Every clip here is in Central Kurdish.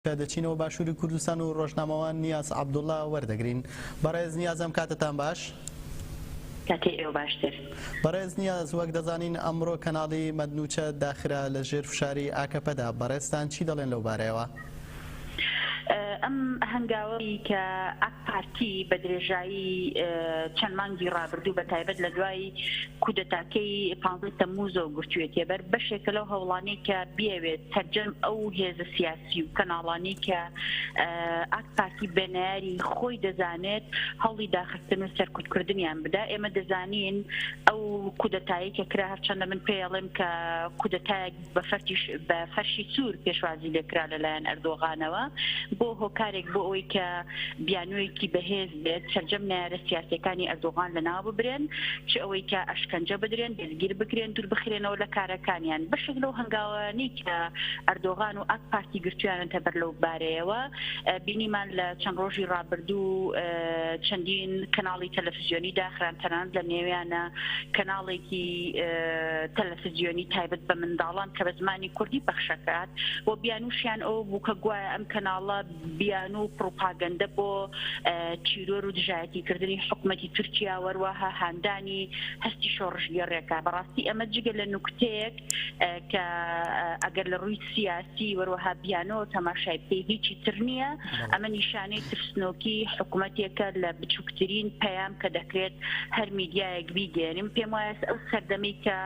دەچینەوە باشووری کوردستان و ڕۆژنامەوان نیاز عەبدوڵڵا وەردەگرین. بەڕێز نیازم کاتتان باش. کاتی ئێوە باشتر. بەڕێز نیاز وەک دەزانین ئەمڕۆ کەناڵی مەدنوچە داخرا لە ژێر فشاری ئاکەپەدا. بەڕێزتان چی دەڵێن لەو بارەیەوە؟ ئەم هەنگاوەی کە ئەک پارتی بە درێژایی چەند مانگی ڕابردوو بە تایبەت لە دوای کودەتاکەی 15 تەمموزە و گرتوویەتێ بەر بەشێکە لەو هەوڵانەی کە بێوێت تەرجەم ئەو هێزە سیاسی و کەناڵانی کە ئەک پارتی بەنیاری خۆی دەزانێت هەڵی داخستن و سەرکوتکردنیان بدا. ئێمە دەزانین ئەو کودەتایی کە کرا هەرچەندە من پێڵێم کە کودەتایەک بە فەرشی سوور پێشوازی لێکرا لەلایەن ئەردۆغانەوە بۆ هۆکارێک بۆ ئەوەی کە بیانوویەکی بەهێز بێت سەرجەم نارە سیاسەکانی ئەردۆغان لەناو ببرێن، چ ئەوەی کە ئەشکەنجە بدرێن، دەستگیر بکرێن، دوور بخرێنەوە لە کارەکانیان. بەشێک لەو هەنگاوانەی کە ئەردۆغان و ئەک پارتی گرتویانە بەر لەو بارەیەوە بینیمان لە چەند ڕۆژی ڕابردوو چەندین کەناڵی تەلەڤیزیۆنی داخران، تەنانەت لە نێویانە کەناڵێکی تەلەڤیزیۆنی تایبەت بە منداڵان کە بە زمانی کوردی پەخشەکات بۆ بیانووشیان ئەو بوو کە گوایە ئەم کەناڵە بیانوو پڕۆپاگەندە بۆ چیرۆر و دژایەتیکردنی حکوومەتی تورکیا وەروەها هاندانی هەستی شۆڕژگەڕێکە. بەڕاستی ئەمە جگە لە نوکتەیەک کە ئەگەر لە ڕووی سیاسی وەروەها بیانەوە تەماشای پێ هیچی تر نییە، ئەمە نیشانەی ترسنۆکی حکوومەتێکە لە بچووکترین پەیام کە دەکرێت هەر میدیایەک بیگەێنم. پێم وایە ئەو سەردەمەی کە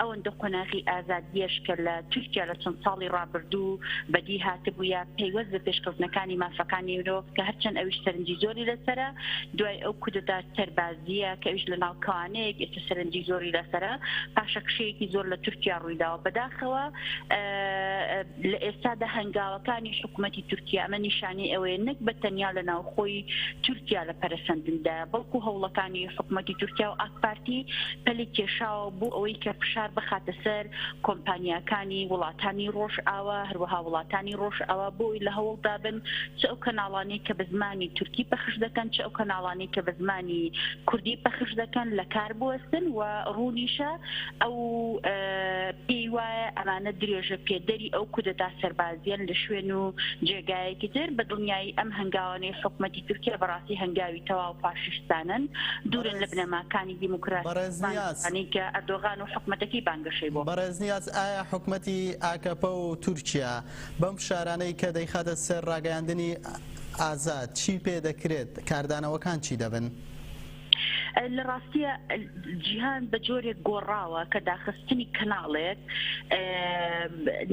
ئەوەندە قۆناغی ئازادیەش کە لە تورکیا لە چەند ساڵی ڕابردوو بەدی هاتبووە پەیوەست بە پێشکەوتنەکانی مافەکانی مرۆڤ کە هەرچەند ئەویش سەرنجی زۆری لەسەرە دوای ئەو کودەتا سەربازیە کە ئەویش لە ناو کەوانەیەک ئێستا سەرنجی زۆری لەسەرە پاشە کشەیەکی زۆر لە تورکیا ڕوویداوە. بەداخەوە لە ئێستادا هەنگاوەکانی حکوومەتی تورکیا ئەمە نیشانی ئەوەیە نەک بە تەنیا لە ناوخۆی تورکیا لە پەرەسەندندا بەڵکو هەوڵەکانی حکوومەتی تورکیا و ئاک پارتی پەلی کێشاوە بۆ ئەوەی کە فشار بخاتە سەر کۆمپانیاکانی وڵاتانی ڕۆژئاوا هەروەها وڵاتانی ڕۆژئاوا بۆی لە هەوڵ دابن چ ئەو کەناڵانی کە بە زمانی تورکی پەخش دەکەن چ ئەو کەناڵانی کە بە زمانی کوردی پەخش دەکەن لە کار بوەستن و ڕوونیشە ئەو پێی وایە ئەمانە درێژە پێدەری ئەو کودەتا سەربازیان لە شوێن و جێگایەکی تر بە دڵنیایی ئەم هەنگاوانەی حکوومەتی تورکیا بەڕاستی هەنگاوی تەواو فاشیستانن، دوورن لە بنەماکانی دیموکراسی کە ئەردۆغان و حکوومەتەکەی بانگەشەی بۆ. بەڕێز نیاز ئایا حکوومەتی ئاکەپە و تورکیا بەم شارانەی کە دەیخاتە سەر ڕاگەیاندنی ئازاد چی پێ دەکرێت؟ کاردانەوەکان چی دەبن؟ لە ڕاستیە جیهان بە جۆرێک گۆڕاوە کە داخستنی کەناڵێک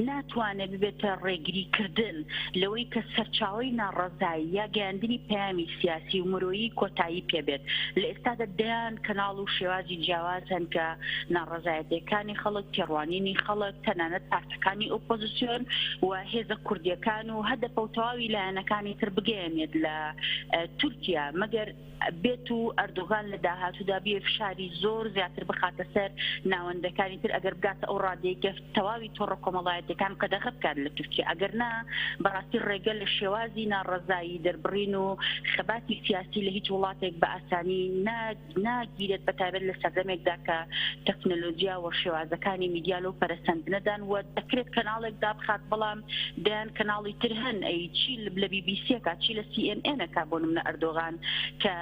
ناتوانێت ببێتە ڕێگریکردن لەوەی کە سەرچاوی ناڕەزایی یا گەیاندنی پەیامی سیاسی و مرۆیی کۆتایی پێبێت. لە ئێستادا دەیان کەناڵ و شێوازی جیاوازن کە ناڕەزایەتەکانی خەڵک، تێڕوانینی خەڵک، تەنانەت پارتەکانی ئۆپۆزیسیۆن و هێزە کوردیەکان و هەدەفە و تەواوی لایەنەکانی تر بگەێنێت لە تورکیا، مەگەر بێت و ئەردۆغان لە داهاتوودا بێ فشاری زۆر زیاتر بخاتە سەر ناوەندەکانی تر ئەگەر بگاتە ئەو ڕادەیەکە تەواوی تۆڕە کۆمەڵایەتەکان کە دەخەت بکات لە تورکیا. ئەگەر نا بەڕاستی ڕێگە لە شێوازی ناڕەزایی دەربڕین و خەباتی سیاسی لە هیچ وڵاتێک بە ئاسانی ناگیرێت بە تایبەت لە سەردەمێکدا کە تەکنۆلۆژیا و شێوازەکانی میدیا لەو پەرەسەندنەدان و دەکرێت کەناڵێک دابخات بەڵام دەیان کەناڵی تر هەن ئەی چی لە BBC-کە چی لە CNN-ەکە بۆ نمونە ئەردۆغان کە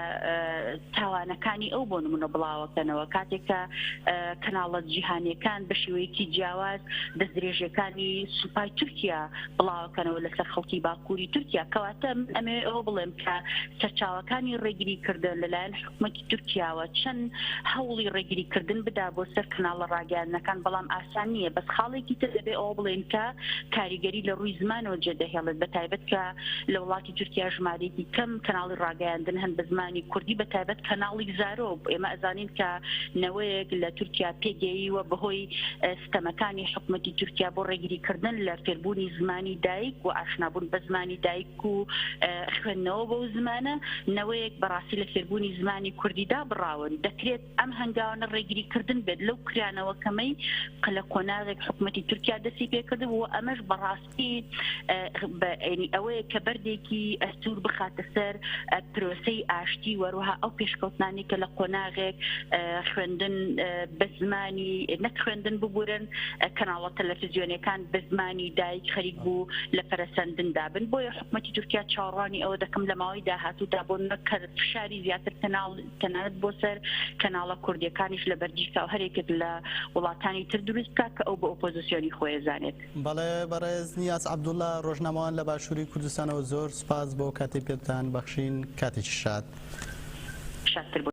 تاوانەکانی ئەو بۆ نمونە بڵاوەکەنەوە کاتێک کە کەناڵە جیهانیەکان بە شێوەیەکی جیاواز دەستدرێژەکانی سوپای تورکیا بڵاوەکەنەوە لەسەر خەڵکی باکووری تورکیا. کەواتە ئەمێ ئەوە بڵێم کە سەرچاوەکانی ڕێگریکردن لەلایەن حکوومەتی تورکیاوە چەند هەوڵی ڕێگریکردن بدا بۆ سەر کەناڵە ڕاگەیاندنەکان بەڵام ئاسان نییە. بەس خاڵێکی تر دەبێ ئەوە بڵێن کە کاریگەری لە ڕووی زمانەوە جێدەهێڵێت بە تایبەت کە لە وڵاتی تورکیا ژمارەیەکی کەم کەناڵی ڕاگەیاندن هەن بە زمانی کوردی بە تایبەت کەناڵی زارۆ. ئێمە ئەزانین کە نەوەیەک لە تورکیا پێگەیوە بەهۆی ستەمەکانی حکوومەتی تورکیا بۆ ڕێگریکردن لە فێربوونی زمانی دایک و ئاشنابوون بە زمانی دایک و خوێندنەوە بەو زمانە نەوەیەک بەڕاستی لە فێربوونی زمانی کوردیدا بڕاون. دەکرێت ئەم هەنگاوانە ڕێگریکردن بێت لەو کرانەوەکەمەی لە کۆناغێک حکوومەتی تورکیا دەستی پێکرد و ئەمەش بەڕاستی ئەوەیە کە بەردێکی ئەستور بخاتە سەر پرۆسەی ئاشتی وەروەها ئەو پێشکەوتنانی کە کە لە قۆناغێک خوێندن بە زمانی نەک خوێندن ببورن کەناڵە تەلەڤیزیۆنیەکان بە زمانی دایک خەریک بوو لە پەرەسەندندا بن بۆیە حکوومەتی تورکیا چاوەڕوانی ئەوە دەکەم لە ماوەی داهاتوودا بۆ نەکە فشاری زیاتر تەنانەت بۆ سەر کەناڵە کوردیەکانیش لە بەرجیکا و هەرێکت لە وڵاتانی تر دروست بکات کە ئەو بە ئۆپۆزیسیۆنی خۆی زانێت. بەڵێ بەڕێز نیاز عەبدوڵڵا ڕۆژنامەوان لە باشووری کوردستانەوە زۆر سوپاس بۆ کاتێک پێتان بەخشین کاتێکی شاد. شادتر